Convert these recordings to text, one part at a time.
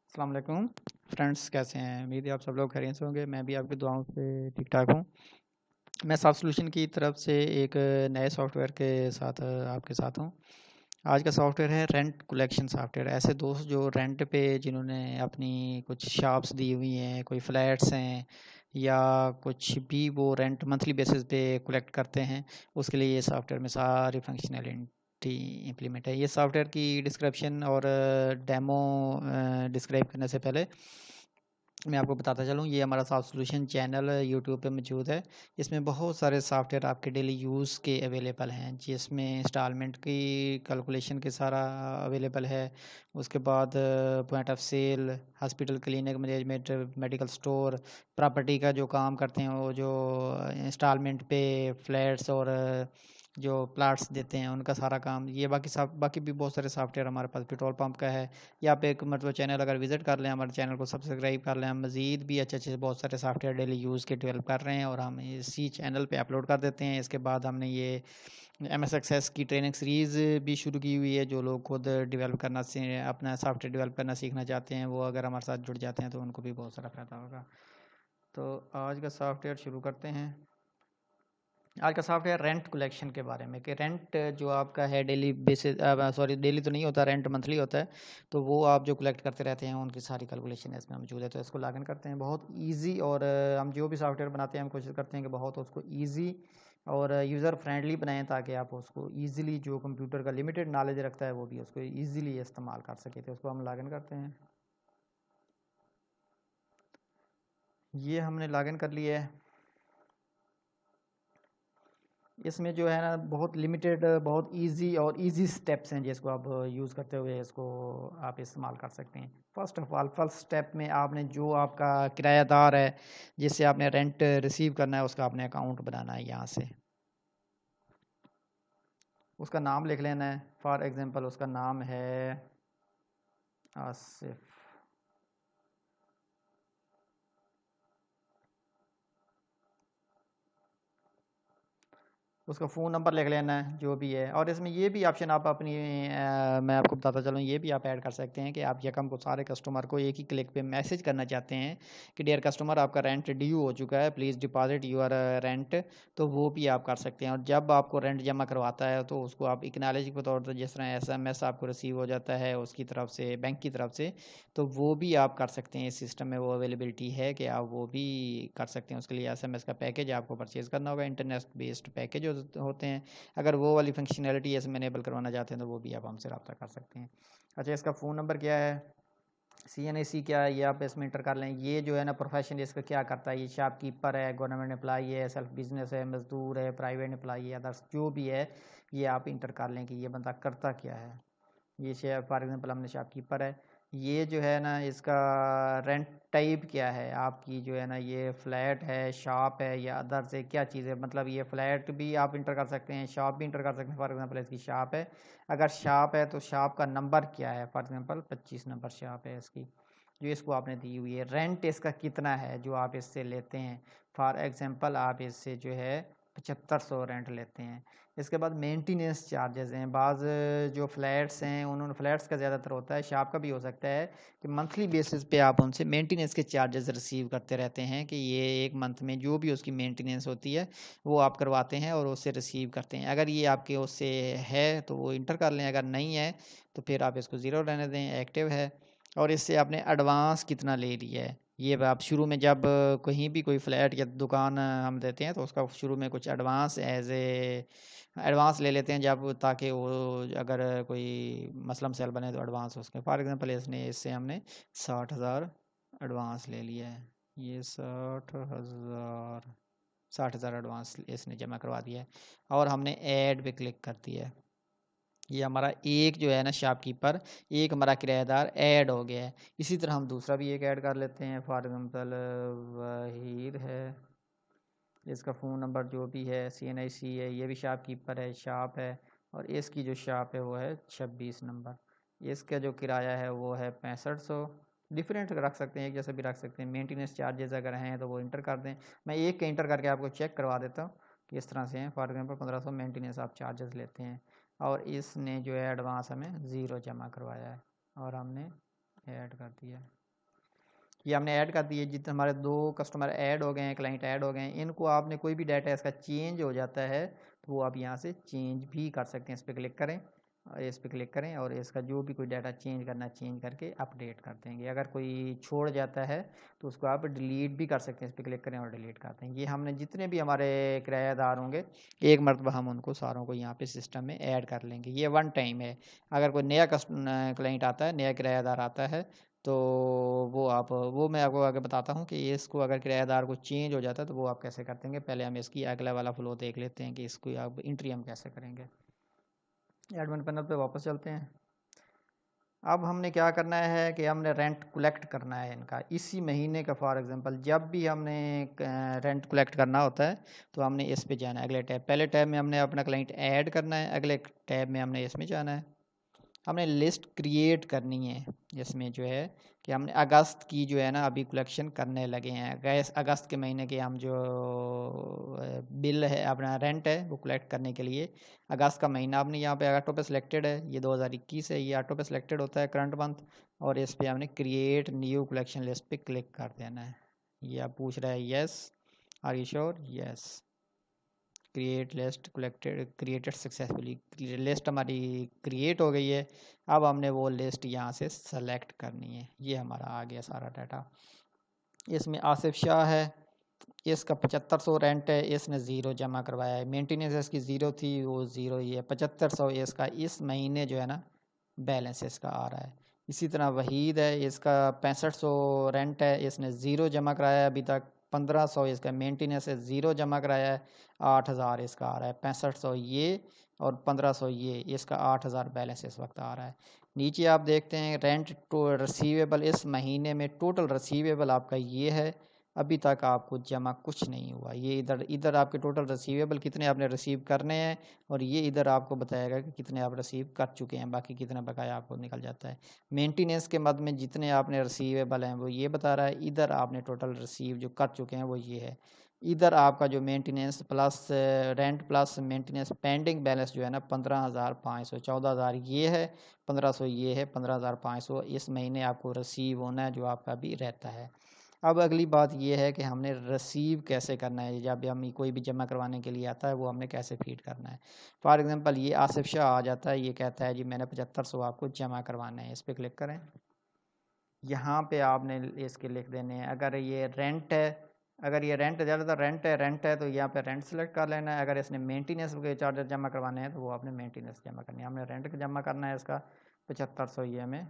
अस्सलाम वालेकुम फ्रेंड्स, कैसे हैं? उम्मीद है आप सब लोग खैरियत से होंगे। मैं भी आपकी दुआओं से ठीक ठाक हूँ। मैं सॉफ्ट सॉल्यूशन की तरफ से एक नए सॉफ्टवेयर के साथ आपके साथ हूँ। आज का सॉफ्टवेयर है रेंट कलेक्शन सॉफ्टवेयर। ऐसे दोस्त जो रेंट पे जिन्होंने अपनी कुछ शॉप्स दी हुई हैं, कोई फ्लैट्स हैं या कुछ भी वो रेंट मंथली बेसिस पे कलेक्ट करते हैं, उसके लिए ये सॉफ्टवेयर में सारी फंक्शनैलिटी इम्प्लीमेंट है। ये सॉफ्टवेयर की डिस्क्रिप्शन और डेमो डिस्क्राइब करने से पहले मैं आपको बताता चलूँ, ये हमारा सॉफ्ट सॉल्यूशन चैनल यूट्यूब पे मौजूद है। इसमें बहुत सारे सॉफ्टवेयर आपके डेली यूज़ के अवेलेबल हैं, जिसमें इंस्टॉलमेंट की कैलकुलेशन के सारा अवेलेबल है। उसके बाद point of sale, hospital, clinic management, medical store, property का जो काम करते हैं, वो जो इंस्टॉलमेंट पे फ्लैट्स और जो प्लाट्स देते हैं उनका सारा काम ये बाकी भी बहुत सारे सॉफ्टवेयर हमारे पास पेट्रोल पंप का है। या आप एक मतलब चैनल अगर विजिट कर लें, हमारे चैनल को सब्सक्राइब कर लें, हम मज़ीद भी अच्छे अच्छे बहुत सारे सॉफ्टवेयर डेली यूज़ के डेवलप कर रहे हैं और हम इसी चैनल पे अपलोड कर देते हैं। इसके बाद हमने ये MS एक्सेस की ट्रेनिंग सीरीज़ भी शुरू की हुई है। जो लोग खुद डेवलप करना से अपना सॉफ्टवेयर डेवलप करना सीखना चाहते हैं, वो अगर हमारे साथ जुड़ जाते हैं तो उनको भी बहुत सारा फ़ायदा होगा। तो आज का सॉफ्टवेयर शुरू करते हैं। आज का सॉफ्टवेयर रेंट कलेक्शन के बारे में, कि रेंट जो आपका है डेली बेसिस, सॉरी डेली तो नहीं होता, रेंट मंथली होता है। तो वो आप जो कलेक्ट करते रहते हैं उनकी सारी कैलकुलेशन इसमें मौजूद है। तो इसको लॉगिन करते हैं। बहुत इजी और हम जो भी सॉफ्टवेयर बनाते हैं हम कोशिश करते हैं कि बहुत उसको इजी और यूज़र फ्रेंडली बनाएं, ताकि आप उसको ईज़िली, जो कंप्यूटर का लिमिटेड नॉलेज रखता है वो भी उसको ईज़िली इस्तेमाल कर सके। तो उसको हम लॉगिन करते हैं। ये हमने लॉगिन कर लिया है। इसमें जो है ना बहुत लिमिटेड, बहुत इजी और इजी स्टेप्स हैं जिसको आप यूज़ करते हुए इसको आप इस्तेमाल कर सकते हैं। First of all, first step में आपने जो आपका किराएदार है जिससे आपने रेंट रिसीव करना है, उसका आपने अकाउंट बनाना है। यहाँ से उसका नाम लिख लेना है। फॉर एग्जांपल उसका नाम है आसिफ। उसका फ़ोन नंबर लिख लेना है जो भी है। और इसमें ये भी ऑप्शन आप अपनी मैं आपको बताता चलूँ, ये भी आप ऐड कर सकते हैं कि आप यकम को सारे कस्टमर को एक ही क्लिक पे मैसेज करना चाहते हैं कि डियर कस्टमर, आपका रेंट ड्यू हो चुका है, प्लीज़ डिपॉजिट यूर रेंट। तो वो भी आप कर सकते हैं। और जब आपको रेंट जमा करवाता है तो उसको आप एक्नॉलेज के तौर पर, जिस तरह SMS आपको रिसीव हो जाता है उसकी तरफ से, बैंक की तरफ से, तो वो भी आप कर सकते हैं। इस सिस्टम में वो अवेलेबिलिटी है कि आप वो भी कर सकते हैं। उसके लिए SMS का पैकेज आपको परचेज़ करना होगा, इंटरनेट बेस्ड पैकेज होते हैं। अगर वो वाली फंक्शनैलिटी इसमें इनेबल करवाना चाहते हैं तो वो भी आप हमसे रब्ता कर सकते हैं। अच्छा, इसका फ़ोन नंबर क्या है, CNAC क्या है, ये आप इसमें इंटर कर लें। ये जो है ना प्रोफेशन इसका क्या करता है, ये शॉपकीपर है, गवर्नमेंट एम्प्लॉई है, सेल्फ बिजनेस है, मजदूर है, प्राइवेट एम्प्लॉई है, अदर्स जो भी है ये आप इंटर कर लें कि ये बंदा करता क्या है। ये शेयर फॉर एग्जांपल हमने शॉपकीपर है। ये जो है ना इसका रेंट टाइप क्या है आपकी, जो है ना ये फ्लैट है, शॉप है या अदर से क्या चीज़ है। मतलब ये फ्लैट भी आप इंटर कर सकते हैं, शॉप भी इंटर कर सकते हैं। फॉर एग्जांपल इसकी शॉप है। अगर शॉप है तो शॉप का नंबर क्या है, फॉर एग्जांपल 25 नंबर शॉप है इसकी, जो इसको आपने दी हुई है। रेंट इसका कितना है जो आप इससे लेते हैं। फॉर एग्जांपल आप इससे जो है 7500 रेंट लेते हैं। इसके बाद मेंटेनेंस चार्जेस हैं। बाज़ जो फ्लैट्स हैं उन्होंने, फ्लैट्स का ज़्यादातर होता है, शॉप का भी हो सकता है, कि मंथली बेसिस पे आप उनसे मेंटेनेंस के चार्जेस रिसीव करते रहते हैं, कि ये एक मंथ में जो भी उसकी मेंटेनेंस होती है वो आप करवाते हैं और उससे रिसीव करते हैं। अगर ये आपके उससे है तो वो इंटर कर लें, अगर नहीं है तो फिर आप इसको ज़ीरो रहने दें, एक्टिव है। और इससे आपने एडवांस कितना ले लिया है, ये आप शुरू में जब कहीं भी कोई फ्लैट या दुकान हम देते हैं तो उसका शुरू में कुछ एडवांस एडवांस ले लेते हैं, जब ताकि वो अगर कोई मसलम सेल बने तो एडवांस उसके। फॉर एग्जांपल इससे हमने 60,000 एडवांस ले लिया है। ये 60,000 एडवांस इसने जमा करवा दिया है और हमने ऐड पे क्लिक कर दिया है। ये हमारा एक जो है ना शॉपकीपर, एक हमारा किराएदार ऐड हो गया है। इसी तरह हम दूसरा भी एक ऐड कर लेते हैं। फॉर एग्जांपल वहीद है, इसका फ़ोन नंबर जो भी है, CNIC है, ये भी शॉपकीपर है, शॉप है। और इसकी जो शॉप है वो है 26 नंबर। इसका जो किराया है वो है 6500। डिफरेंट रख सकते हैं, एक जैसा भी रख सकते हैं। मेंटेनेंस चार्जेस अगर हैं तो वो इंटर कर दें। मैं एक का इंटर करके आपको चेक करवा देता हूँ कि इस तरह से हैं। फॉर एग्जांपल 1500 मेंटेनेंस आप चार्जेस लेते हैं और इसने जो है एडवांस हमें ज़ीरो जमा करवाया है और हमने ऐड कर दिया, ये हमने ऐड कर दिए। जितने हमारे 2 कस्टमर ऐड हो गए हैं, क्लाइंट ऐड हो गए हैं, इनको आपने कोई भी डाटा इसका चेंज हो जाता है तो वो आप यहाँ से चेंज भी कर सकते हैं। इस पर क्लिक करें और इस पर क्लिक करें और इसका जो भी कोई डाटा चेंज करना है चेंज करके अपडेट कर देंगे। अगर कोई छोड़ जाता है तो उसको आप डिलीट भी कर सकते हैं। इस पर क्लिक करें और डिलीट कर दें। ये हमने जितने भी हमारे किराएदार होंगे एक मरतबा हम उनको सारों को यहाँ पे सिस्टम में ऐड कर लेंगे। ये वन टाइम है। अगर कोई नया क्लाइंट आता है, नया किराएदार आता है तो वो मैं आपको आगे बताता हूँ कि इसको अगर किराएदार को चेंज हो जाता है तो वो आप कैसे कर देंगे। पहले हम इसकी अगला वाला फ्लो देख लेते हैं कि इसको आप एंट्री हम कैसे करेंगे। एडमिन पैनल पे वापस चलते हैं। अब हमने क्या करना है कि हमने रेंट कलेक्ट करना है इनका इसी महीने का। फॉर एग्जांपल जब भी हमने रेंट कलेक्ट करना होता है तो हमने इस पे जाना है, अगले टैब। पहले टैब में हमने अपना क्लाइंट ऐड करना है, अगले टैब में हमने इसमें जाना है, हमने लिस्ट क्रिएट करनी है। इसमें जो है कि हमने अगस्त की जो है ना अभी कलेक्शन करने लगे हैं। अगस्त के महीने के हम जो बिल है अपना रेंट है वो कलेक्ट करने के लिए अगस्त का महीना आपने यहाँ पे ऑटो पे सिलेक्टेड है, ये 2021 है, ये ऑटो पे सिलेक्टेड होता है करंट मंथ। और इस पे हमने क्रिएट न्यू कलेक्शन लिस्ट पे क्लिक कर देना है। ये आप पूछ रहा है yes, are you sure, yes. Create list created successfully, list हमारी क्रिएट हो गई है। अब हमने वो लिस्ट यहाँ से सेलेक्ट करनी है। ये हमारा आ गया सारा डाटा। इसमें आसिफ शाह है, इसका 7500 रेंट है, इसने 0 जमा करवाया है। मेंटेनेंस इसकी 0 थी, वो 0 ही है। 7500 इसका इस महीने जो है ना बैलेंस इसका आ रहा है। इसी तरह वहीद है, इसका 6500 रेंट है, इसने 0 जमा कराया है अभी तक। 1500 इसका मेंटेनेंस है, 0 जमा कराया है। 8000 इसका आ रहा है। 6500 ये और 1500 ये, इसका 8000 बैलेंस इस वक्त आ रहा है। नीचे आप देखते हैं रेंट टू रिसीवेबल, इस महीने में टोटल रिसीवेबल आपका ये है। अभी तक आपको जमा कुछ नहीं हुआ। ये इधर आपके टोटल रिसीवेबल कितने आपने रिसीव करने हैं और ये इधर आपको बताएगा कि कितने आप रिसीव कर चुके हैं, बाकी कितना बकाया आपको निकल जाता है। मेंटेनेंस के मद में जितने आपने रिसीवेबल हैं वो ये बता रहा है। इधर आपने टोटल रिसीव जो कर चुके हैं वो ये है। इधर आपका जो maintenance plus rent plus maintenance pending balance जो है ना 15,500, 14,000 ये है, 1500 ये है, 15,500 इस महीने आपको रिसीव होना है जो आपका भी रहता है। अब अगली बात ये है कि हमने रिसीव कैसे करना है। जब हम कोई भी जमा करवाने के लिए आता है वो हमने कैसे फीड करना है। फॉर एग्जांपल ये आसिफ शाह आ जाता है, ये कहता है जी मैंने 7500 आपको जमा करवाना है। इस पर क्लिक करें, यहाँ पे आपने इसके लिख देने हैं। अगर ये रेंट है, अगर ये रेंट ज़्यादातर रेंट है तो यहाँ पे रेंट सेलेक्ट कर लेना है। अगर इसने मेंटेनेंस के चार्जर जमा करवाने हैं तो वो आपने मेंटेनेंस जमा करनी है। हमने रेंट जमा करना है, इसका 7500 ये हमें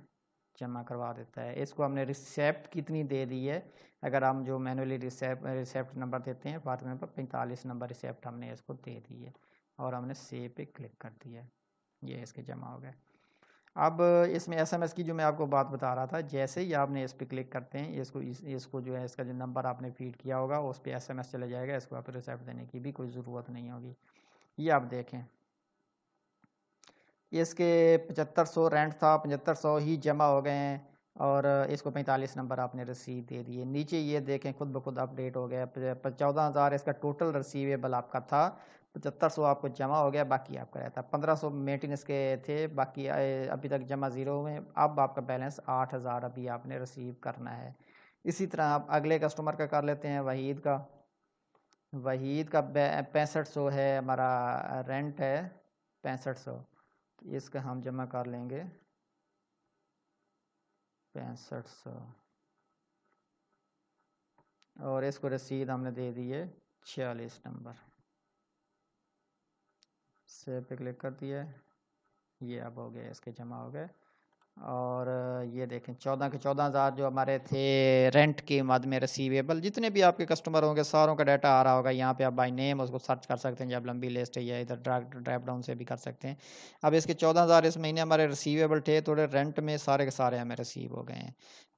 जमा करवा देता है। इसको हमने रिसेप्ट कितनी दे दी है, अगर हम जो मैनुअली रिसेप्ट नंबर देते हैं फॉर एग्जाम्पल 45 नंबर रिसेप्ट हमने इसको दे दी है और हमने सेव पे क्लिक कर दिया। ये इसके जमा हो गए। अब इसमें एसएमएस की जो मैं आपको बात बता रहा था, जैसे ही आपने इस पर क्लिक करते हैं इसको जो है इसका जो नंबर आपने फीड किया होगा उस पर एसएमएस चले जाएगा। इसको आप रिसेप्ट देने की भी कोई ज़रूरत नहीं होगी। ये आप देखें इसके 7500 रेंट था, 7500 ही जमा हो गए हैं और इसको 45 नंबर आपने रसीद दे दिए। नीचे ये देखें खुद ब खुद अपडेट हो गया। 14,000 इसका टोटल रिसीवेबल आपका था, 7500 आपको जमा हो गया, बाकी आपका रहता। 1500 मेंटेनेंस के थे, बाकी अभी तक जमा 0 में। अब आपका बैलेंस 8000 अभी आपने रिसीव करना है। इसी तरह आप अगले कस्टमर का कर लेते हैं, वहीद का। वहीद का 6500 है हमारा रेंट है, 6500। तो इसका हम जमा कर लेंगे 6500 और इसको रसीद हमने दे दी है 46 नंबर। सेव पे क्लिक कर दिया, ये अब हो गया, इसके जमा हो गए। और ये देखें 14 के 14,000 जो हमारे थे रेंट के मद में रिसीवेबल। जितने भी आपके कस्टमर होंगे सारों का डाटा आ रहा होगा यहाँ पे। आप बाय नेम उसको सर्च कर सकते हैं जब लंबी लिस्ट है, या इधर ड्राइव डाउन से भी कर सकते हैं। अब इसके 14,000 इस महीने हमारे रिसीवेबल थे, थोड़े रेंट में सारे के सारे हमें रिसीव हो गए हैं।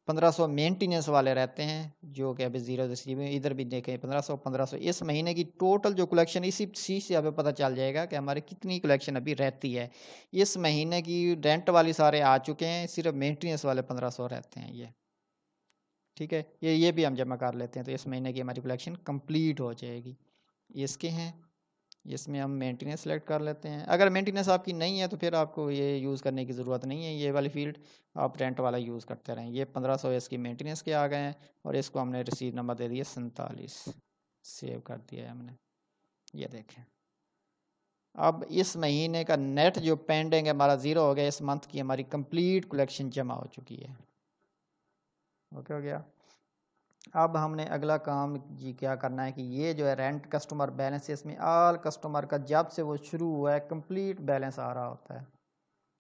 1500 मेंटेनेंस वाले रहते हैं जो कि अभी 0 रिसीव है। इधर भी देखें 1500 इस महीने की टोटल जो कलेक्शन, इसी चीज़ से हमें पता चल जाएगा कि हमारी कितनी कलेक्शन अभी रहती है। इस महीने की रेंट वाली सारे आ चुके हैं, सिर्फ मेंटेनेंस वाले 1500 रहते हैं ये। ठीक है, ये भी हम जमा कर लेते हैं तो इस महीने की हमारी कलेक्शन कंप्लीट हो जाएगी। इसके हैं इसमें हम मेंटेनेंस सेलेक्ट कर लेते हैं। अगर मेंटेनेंस आपकी नहीं है तो फिर आपको ये यूज़ करने की ज़रूरत नहीं है, ये वाली फील्ड आप रेंट वाला यूज़ करते रहें। ये 1500 इसकी मेंटेनेंस के आ गए हैं और इसको हमने रसीद नंबर दे दिया 47, सेव कर दिया है हमने। ये देखें, अब इस महीने का नेट जो पेंडिंग है हमारा ज़ीरो हो गया, इस मंथ की हमारी कंप्लीट कलेक्शन जमा हो चुकी है। ओके हो गया। अब हमने अगला काम जी क्या करना है कि ये जो है रेंट कस्टमर बैलेंस है, इसमें ऑल कस्टमर का जब से वो शुरू हुआ है कंप्लीट बैलेंस आ रहा होता है।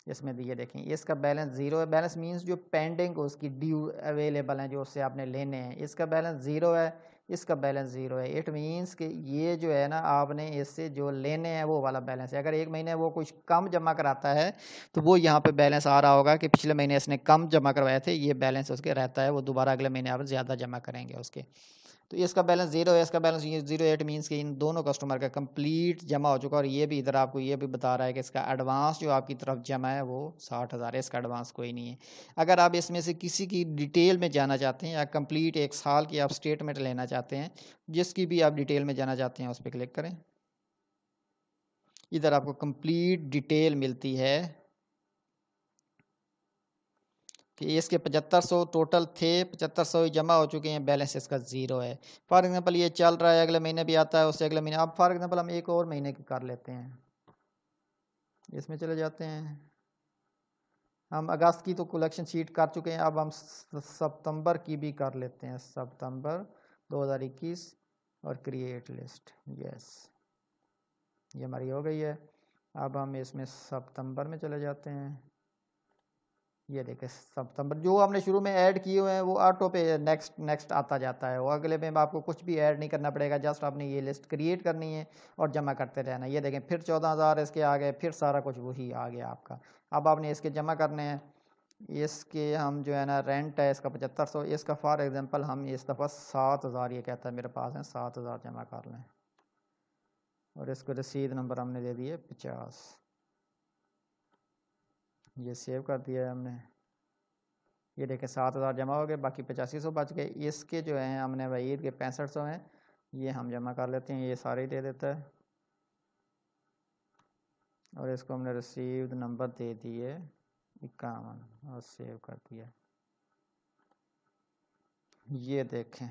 इसमें दिए देखें इसका बैलेंस ज़ीरो है, बैलेंस मींस जो पेंडिंग उसकी ड्यू अवेलेबल हैं जो उससे आपने लेने हैं, इसका बैलेंस ज़ीरो है, इसका बैलेंस ज़ीरो है। इट मींस कि ये जो है ना आपने इससे जो लेने हैं वो वाला बैलेंस है। अगर एक महीने वो कुछ कम जमा कराता है तो वो यहाँ पे बैलेंस आ रहा होगा कि पिछले महीने इसने कम जमा करवाए थे, ये बैलेंस उसके रहता है, वो दोबारा अगले महीने आप ज़्यादा जमा करेंगे उसके। तो इसका बैलेंस ज़ीरो है, इसका बैलेंस ये ज़ीरो, एट मीन्स कि इन दोनों कस्टमर का कंप्लीट जमा हो चुका। और ये भी इधर आपको ये भी बता रहा है कि इसका एडवांस जो आपकी तरफ जमा है वो 60,000 है, इसका एडवांस कोई नहीं है। अगर आप इसमें से किसी की डिटेल में जाना चाहते हैं या कंप्लीट एक साल की आप स्टेटमेंट लेना चाहते हैं, जिसकी भी आप डिटेल में जाना चाहते हैं उस पर क्लिक करें। इधर आपको कंप्लीट डिटेल मिलती है कि इसके 7500 टोटल थे, 7500 ही जमा हो चुके हैं, बैलेंस इसका ज़ीरो है। फॉर एग्जांपल ये चल रहा है, अगले महीने भी आता है, उससे अगले महीने। अब फॉर एग्जांपल हम एक और महीने की कर लेते हैं, इसमें चले जाते हैं। हम अगस्त की तो कलेक्शन शीट कर चुके हैं, अब हम सितंबर की भी कर लेते हैं, सितंबर 2021 और क्रिएट लिस्ट। यस, ये हमारी हो गई है। अब हम इसमें सितंबर में चले जाते हैं। ये देखें सितंबर जो आपने शुरू में ऐड किए हुए हैं वो ऑटो पे नेक्स्ट नेक्स्ट आता जाता है, वो अगले में आपको कुछ भी ऐड नहीं करना पड़ेगा, जस्ट आपने ये लिस्ट क्रिएट करनी है और जमा करते रहना। ये देखें फिर 14,000 इसके आ गए, फिर सारा कुछ वही आ गया आपका। अब आपने इसके जमा करने हैं। इसके हम जो है ना रेंट है इसका 7500, इसका फॉर एग्जांपल हम इस दफ़ा 7,000 ये कहता है मेरे पास है, 7,000 जमा कर लें और इसको रसीद नंबर हमने दे दिए 50। ये सेव कर दिया है हमने। ये देखें 7,000 जमा हो गए, बाकी 8500 बच गए। इसके जो हैं हमने वहीद के 6500 हैं, ये हम जमा कर लेते हैं, ये सारे ही दे देता है और इसको हमने रिसीव्ड नंबर दे दिए 51 और सेव कर दिया। ये देखें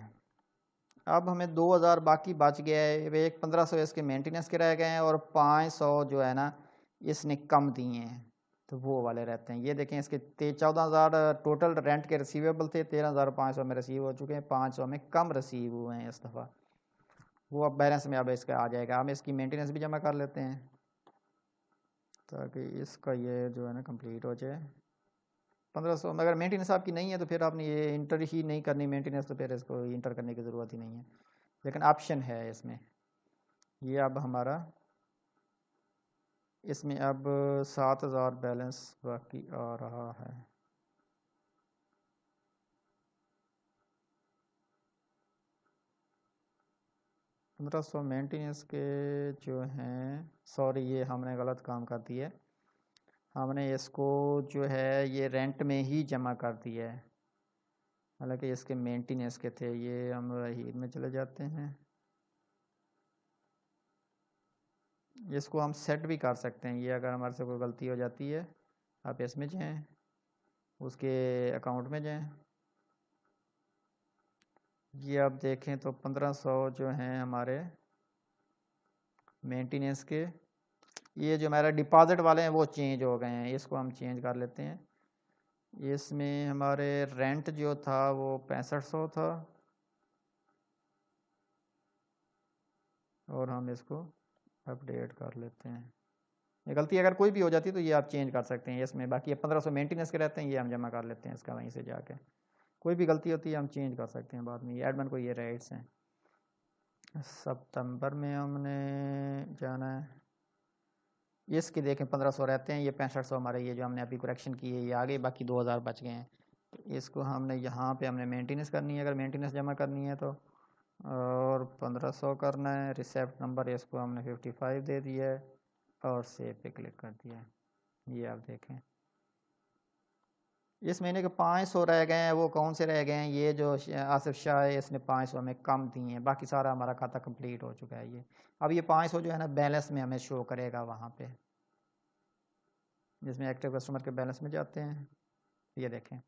अब हमें 2000 बाकी बच गया है, एक 1500 इसके मेंटेनेंस के रह गए हैं और 500 जो है ना इसने कम दिए हैं तो वो वाले रहते हैं। ये देखें इसके 14,000 टोटल रेंट के रिसीवेबल थे, 13,500 में रिसीव हो चुके हैं, 500 में कम रिसीव हुए हैं इस दफ़ा। वो अब बैलेंस में अब इसका आ जाएगा। हम इसकी मेंटेनेंस भी जमा कर लेते हैं ताकि इसका ये जो है ना कंप्लीट हो जाए। 1500 अगर मेंटेनेंस आपकी नहीं है तो फिर आपने ये इंटर ही नहीं करनी मेंटेनेंस, तो फिर इसको इंटर करने की ज़रूरत ही नहीं है, लेकिन ऑप्शन है इसमें। ये अब हमारा इसमें अब 7,000 बैलेंस बाकी आ रहा है। पंद्रह सौ मेंटेनेंस के जो हैं, सॉरी ये हमने गलत काम कर दिया है, हमने इसको जो है ये रेंट में ही जमा कर दिया है, हालांकि इसके मेंटेनेंस के थे। ये हम रहीद में चले जाते हैं, इसको हम सेट भी कर सकते हैं। ये अगर हमारे से कोई गलती हो जाती है, आप इसमें जाएँ, उसके अकाउंट में जाएँ, ये आप देखें तो 1500 जो हैं हमारे मेंटेनेंस के, ये जो हमारा डिपॉजिट वाले हैं वो चेंज हो गए हैं, इसको हम चेंज कर लेते हैं। इसमें हमारे रेंट जो था वो 6500 था और हम इसको अपडेट कर लेते हैं। ये गलती अगर कोई भी हो जाती है तो ये आप चेंज कर सकते हैं इसमें। बाकी 1500 मेंटेनेंस के रहते हैं, ये हम जमा कर लेते हैं इसका वहीं से जाके। कोई भी गलती होती है हम चेंज कर सकते हैं बाद में, ये एडमिन को ये राइट्स हैं। सितंबर में हमने जाना है, इसके देखें 1500 रहते हैं, ये 6500 हमारे ये जो हमने अभी करेक्शन की है ये आ गई, बाकी 2000 बच गए हैं। तो इसको हमने यहाँ पे हमने मेंटेनेंस करनी है, अगर मेंटेनेंस जमा करनी है तो, और 1500 करना है। रिसेप्ट नंबर इसको हमने 55 दे दिया है और सेव पे क्लिक कर दिया है। ये आप देखें इस महीने के 500 रह गए हैं, वो कौन से रह गए हैं? ये जो आसिफ शाह है इसने 500 हमें कम दिए हैं, बाकी सारा हमारा खाता कंप्लीट हो चुका है। ये अब ये 500 जो है ना बैलेंस में हमें शो करेगा वहाँ पे, जिसमें एक्टिव कस्टमर के बैलेंस में जाते हैं। ये देखें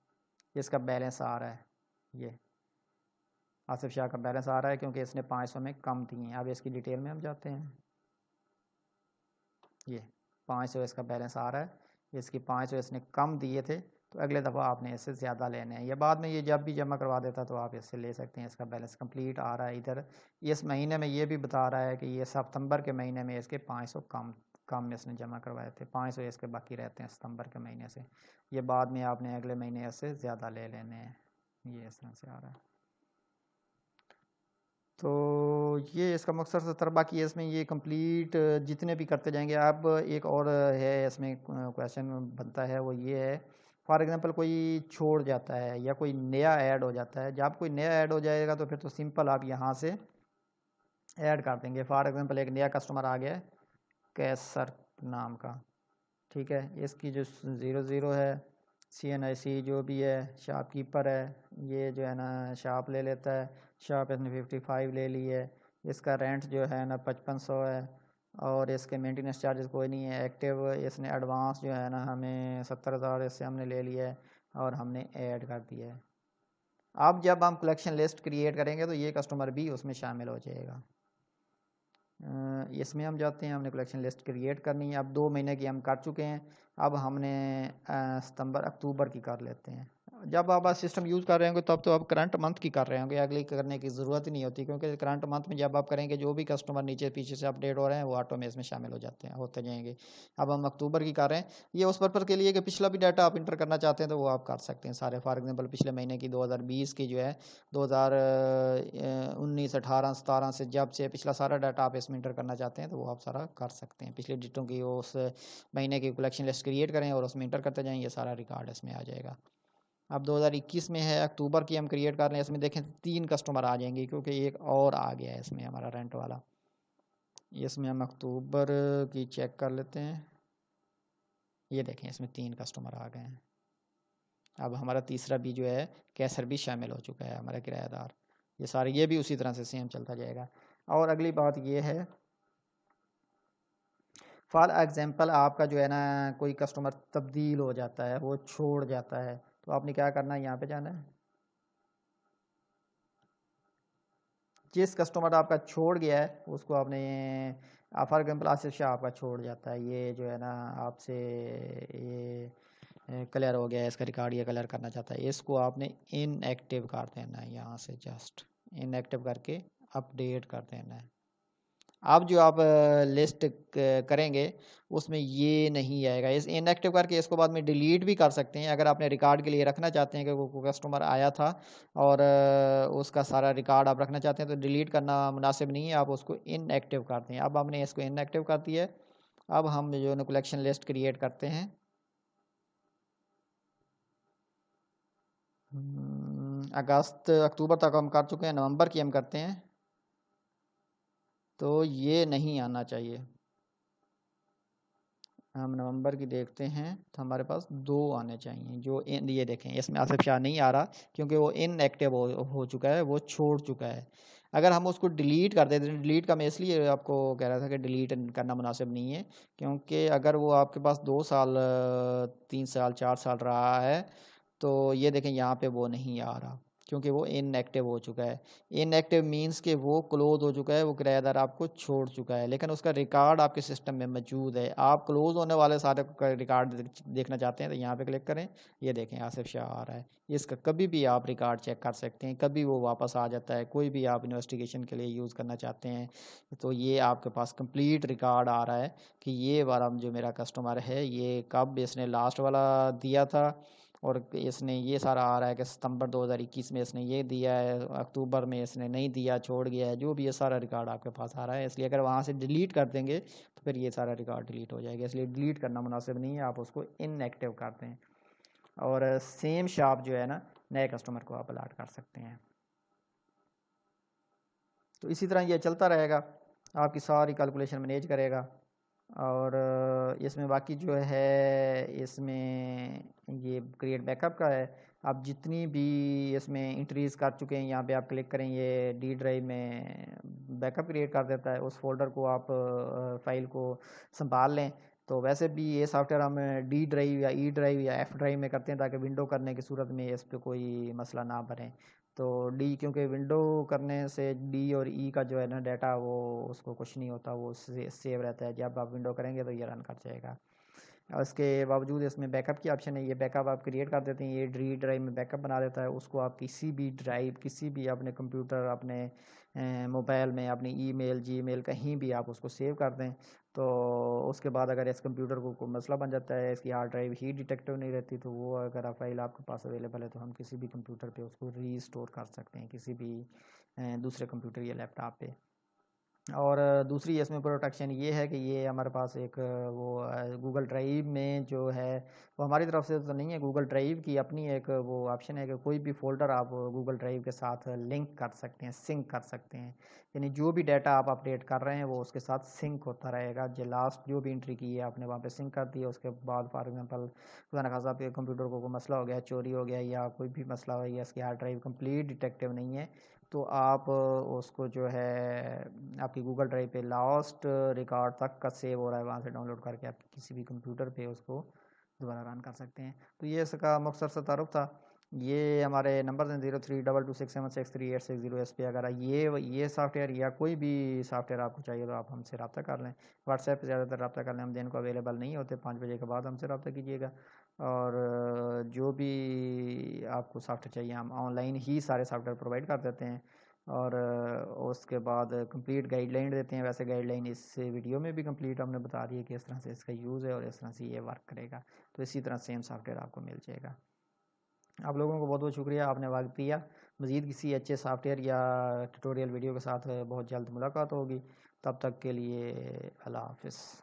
इसका बैलेंस आ रहा है, ये आसिफ शाह का बैलेंस आ रहा है क्योंकि इसने 500 में कम दिए हैं। अब इसकी डिटेल में हम जाते हैं, ये 500 इसका बैलेंस आ रहा है, इसकी 500 इसने कम दिए थे, तो अगले दफ़ा आपने इससे ज़्यादा लेने हैं। या बाद में ये जब भी जमा करवा देता तो आप इससे ले सकते हैं। इसका बैलेंस कंप्लीट आ रहा है इधर। इस महीने में ये भी बता रहा है कि ये सितंबर के महीने में इसके 500 कम कम इसने जमा करवाए थे, 500 इसके बाकी रहते हैं सितंबर के महीने से। ये बाद में आपने अगले महीने इससे ज़्यादा ले लेने हैं। ये इस तरह से आ रहा है। तो ये इसका मकसद था। बाकी इसमें ये कंप्लीट जितने भी करते जाएंगे। अब एक और है इसमें क्वेश्चन बनता है, वो ये है फॉर एग्जांपल कोई छोड़ जाता है या कोई नया ऐड हो जाता है। जब कोई नया ऐड हो जाएगा तो फिर तो सिंपल आप यहाँ से ऐड कर देंगे। फॉर एग्जांपल एक नया कस्टमर आ गया कैसर नाम का, ठीक है। इसकी जो 00 है CNIC जो भी है, शॉपकीपर है, ये जो है ना शॉप ले लेता है। शॉप इसने 55 ले ली है। इसका रेंट जो है ना 5500 है, और इसके मेंटेनेंस चार्जेस कोई नहीं है। एक्टिव इसने एडवांस जो है ना हमें 70,000 इससे हमने ले लिया है और हमने ऐड कर दिया है। अब जब हम कलेक्शन लिस्ट क्रिएट करेंगे तो ये कस्टमर भी उसमें शामिल हो जाएगा। इसमें हम जाते हैं, हमने कलेक्शन लिस्ट क्रिएट करनी है। अब 2 महीने की हम कर चुके हैं, अब हमने सितंबर अक्टूबर की कर लेते हैं। जब आप सिस्टम यूज़ कर रहे होंगे तब तो आप करंट मंथ की कर रहे होंगे, अगली करने की ज़रूरत ही नहीं होती, क्योंकि करंट मंथ में जब आप करेंगे जो भी कस्टमर नीचे पीछे से अपडेट हो रहे हैं वो ऑटो में इसमें शामिल हो जाते हैं, होते जाएंगे। अब हम अक्टूबर की कर रहे हैं। ये उस पर्पज़ के लिए कि पिछला भी डाटा आप इंटर करना चाहते हैं तो वो आप कर सकते हैं सारे। फॉर एग्जाम्पल पिछले महीने की 2020 की जो है 2019 18 17 से जब से पिछला सारा डाटा आप इसमें इंटर करना चाहते हैं तो वो आप सारा कर सकते हैं। पिछले डेटों की उस महीने की कलेक्शन लिस्ट क्रिएट करें और उसमें इंटर करते जाएं, ये सारा रिकॉर्ड इसमें आ जाएगा। अब 2021 में है, अक्टूबर की हम क्रिएट कर रहे हैं। इसमें देखें 3 कस्टमर आ जाएंगे क्योंकि एक और आ गया है इसमें हमारा रेंट वाला। इसमें हम अक्टूबर की चेक कर लेते हैं। ये देखें इसमें 3 कस्टमर आ गए हैं। अब हमारा तीसरा भी जो है कैसर भी शामिल हो चुका है, हमारा किराएदार। ये सारे ये भी उसी तरह से सेम चलता जाएगा। और अगली बात ये है, फॉर एग्जांपल आपका जो है ना कोई कस्टमर तब्दील हो जाता है, वो छोड़ जाता है, तो आपने क्या करना है, यहाँ पे जाना है। जिस कस्टमर आपका छोड़ गया है उसको आपने, फॉर एग्जाम्पल आसिफ शाह आपका छोड़ जाता है, ये जो है ना आपसे ये क्लियर हो गया है, इसका रिकॉर्ड ये क्लियर करना चाहता है, इसको आपने इनएक्टिव कर देना है। यहाँ से जस्ट इनएक्टिव करके अपडेट कर देना है। अब जो आप लिस्ट करेंगे उसमें ये नहीं आएगा। इस इनएक्टिव करके इसको बाद में डिलीट भी कर सकते हैं। अगर आपने रिकॉर्ड के लिए रखना चाहते हैं कि वो कस्टमर आया था और उसका सारा रिकॉर्ड आप रखना चाहते हैं तो डिलीट करना मुनासिब नहीं है, आप उसको इनएक्टिव करते हैं। अब हमने इसको इनएक्टिव कर दिया है। अब हम जो है कलेक्शन लिस्ट क्रिएट करते हैं। अगस्त अक्टूबर तक हम कर चुके हैं, नवंबर की हम करते हैं तो ये नहीं आना चाहिए। हम नवंबर की देखते हैं तो हमारे पास 2 आने चाहिए। जो इन ये देखें इसमें आसिफ शाह नहीं आ रहा क्योंकि वो इनएक्टिव हो चुका है, वो छोड़ चुका है। अगर हम उसको डिलीट कर देते हैं, डिलीट का मैं इसलिए आपको कह रहा था कि डिलीट करना मुनासिब नहीं है, क्योंकि अगर वो आपके पास 2 साल 3 साल 4 साल रहा है तो ये देखें यहाँ पे वो नहीं आ रहा क्योंकि वो इनएक्टिव हो चुका है। इनएक्टिव मींस कि वो क्लोज हो चुका है, वो किराएदार आपको छोड़ चुका है, लेकिन उसका रिकॉर्ड आपके सिस्टम में मौजूद है। आप क्लोज होने वाले सारे रिकॉर्ड देखना चाहते हैं तो यहाँ पे क्लिक करें। ये देखें आसिफ शाह आ रहा है। इसका कभी भी आप रिकॉर्ड चेक कर सकते हैं, कभी वो वापस आ जाता है। कोई भी आप इन्वेस्टिगेशन के लिए यूज़ करना चाहते हैं तो ये आपके पास कंप्लीट रिकॉर्ड आ रहा है कि ये वाला जो मेरा कस्टमर है ये कब इसने लास्ट वाला दिया था, और इसने ये सारा आ रहा है कि सितंबर 2021 में इसने ये दिया है, अक्टूबर में इसने नहीं दिया, छोड़ गया है, जो भी ये सारा रिकॉर्ड आपके पास आ रहा है। इसलिए अगर वहाँ से डिलीट कर देंगे तो फिर ये सारा रिकॉर्ड डिलीट हो जाएगा, इसलिए डिलीट करना मुनासिब नहीं है, आप उसको इनएक्टिव करते हैं। और सेम शॉप जो है ना नए कस्टमर को आप अलाट कर सकते हैं। तो इसी तरह ये चलता रहेगा, आपकी सारी कैलकुलेशन मैनेज करेगा और इसमें बाकी जो है इसमें ये क्रिएट बैकअप का है। आप जितनी भी इसमें इंट्रीज कर चुके हैं यहाँ पे आप क्लिक करें, ये डी ड्राइव में बैकअप क्रिएट कर देता है। उस फोल्डर को आप फाइल को संभाल लें। तो वैसे भी ये सॉफ्टवेयर हम डी ड्राइव या ई ड्राइव या एफ ड्राइव में करते हैं ताकि विंडो करने की सूरत में इस पर कोई मसला ना बने। तो डी, क्योंकि विंडो करने से डी और ई का जो है ना डाटा वो उसको कुछ नहीं होता, वो सेव रहता है। जब आप विंडो करेंगे तो ये रन कर जाएगा। और इसके बावजूद इसमें बैकअप की ऑप्शन है। ये बैकअप आप क्रिएट कर देते हैं, ये डी ड्राइव में बैकअप बना देता है। उसको आप किसी भी ड्राइव, किसी भी अपने कंप्यूटर, अपने मोबाइल में, अपनी ईमेल, जीमेल, कहीं भी आप उसको सेव कर दें। तो उसके बाद अगर इस कंप्यूटर को कोई मसला बन जाता है, इसकी हार्ड ड्राइव ही डिटेक्टिव नहीं रहती, तो वो अगर आप फाइल आपके पास अवेलेबल है तो हम किसी भी कंप्यूटर पे उसको रीस्टोर कर सकते हैं, किसी भी दूसरे कंप्यूटर या लैपटॉप पे। और दूसरी इसमें प्रोटेक्शन ये है कि ये हमारे पास एक वो गूगल ड्राइव में जो है वो हमारी तरफ से तो नहीं है, गूगल ड्राइव की अपनी एक वो ऑप्शन है कि कोई भी फोल्डर आप गूगल ड्राइव के साथ लिंक कर सकते हैं, सिंक कर सकते हैं। यानी जो भी डाटा आप अपडेट कर रहे हैं वो उसके साथ सिंक होता रहेगा। जो लास्ट जो भी एंट्री की है आपने वहाँ पे सिंक कर दी है, उसके बाद फॉर एग्जांपल खुदा न खासा आपके कंप्यूटर को कोई मसला हो गया, चोरी हो गया या कोई भी मसला हो गया, इसकी हार्ड ड्राइव कंप्लीट डिटेक्टिव नहीं है, तो आप उसको जो है आपकी गूगल ड्राइव पे लास्ट रिकॉर्ड तक का सेव हो रहा है, वहाँ से डाउनलोड करके आप किसी भी कंप्यूटर पे उसको दोबारा रन कर सकते हैं। तो ये इसका मुख्तसर सा तारुफ था। ये हमारे नंबर हैं 0322676386 इस पे अगर ये सॉफ्टवेयर या कोई भी सॉफ्टवेयर आपको चाहिए तो आप हमसे रब्ता कर लें। व्हाट्सएप पे ज़्यादातर रब्ता कर लें, हम दिन को अवेलेबल नहीं होते, 5 बजे के बाद हमसे रब्ता कीजिएगा। और जो भी आपको सॉफ्टवेयर चाहिए हम ऑनलाइन ही सारे सॉफ्टवेयर प्रोवाइड कर देते हैं। और उसके बाद कंप्लीट गाइडलाइन देते हैं। वैसे गाइडलाइन इस वीडियो में भी कंप्लीट हमने बता दी है कि इस तरह से इसका यूज़ है और इस तरह से ये वर्क करेगा। तो इसी तरह सेम सॉफ्टवेयर आपको मिल जाएगा। आप लोगों को बहुत बहुत शुक्रिया, आपने वक्त दिया। मज़ीद किसी अच्छे सॉफ्टवेयर या ट्यूटोरियल वीडियो के साथ बहुत जल्द मुलाकात होगी। तब तक के लिए अल्लाह हाफ़िज़।